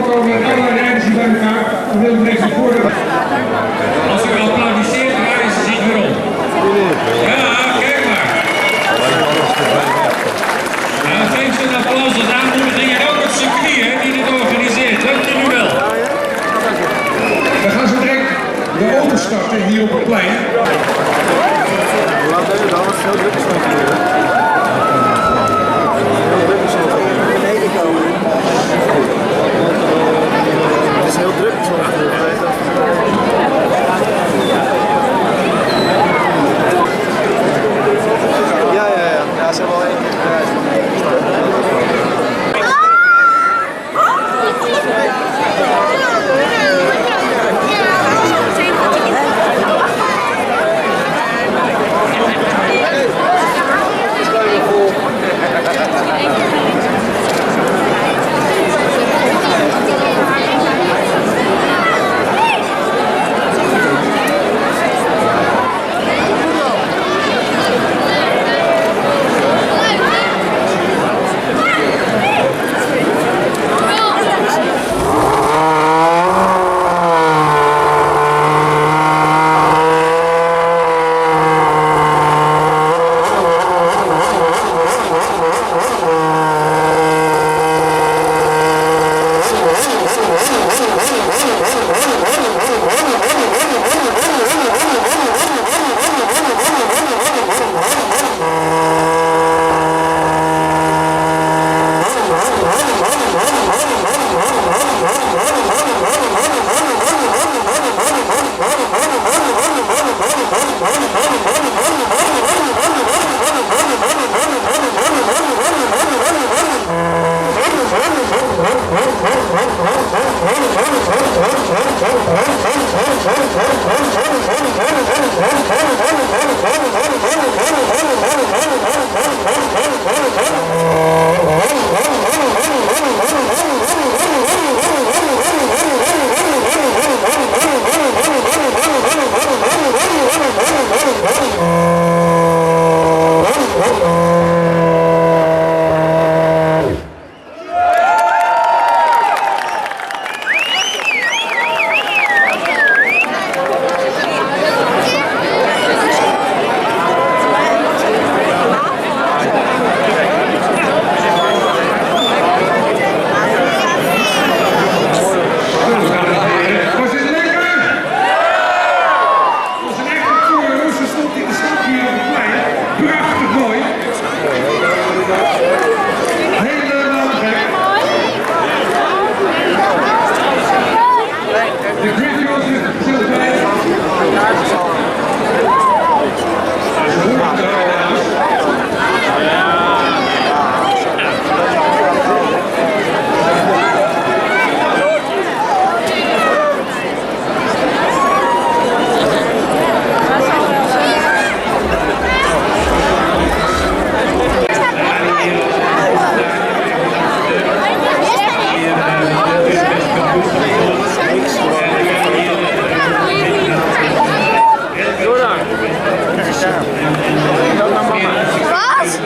voorkomen dat alle rijders die bij elkaar dan willen we even voor. Als ik applaudisseer, draaien ze zich weer om. Ja, kijk maar. Nou, geef ze een applaus als aanmoediging en ook het circuit die dit organiseert. Dank jullie wel. We gaan zo direct de auto starten hier op het plein. Laat even dan, het is heel druk is van hier. Het is heel druk zo. Ja, ze hebben wel één keer gereisd.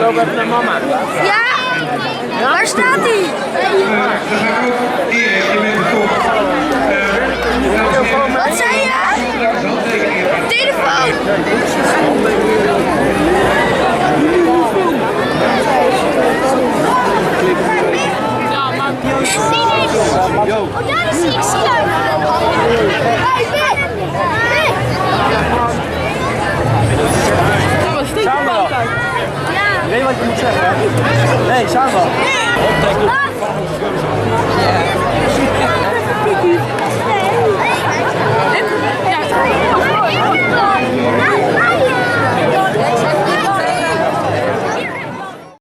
Loop even naar mama. Ja? Waar staat hij? Dan ga ik ook Erik, je bent de kop. Wat zei je? Telefoon. Ja, man. Oh, daar is hij. Ik zie hem. Hey, Samen. ja. Weet je wat je moet zeggen? Nee, samen.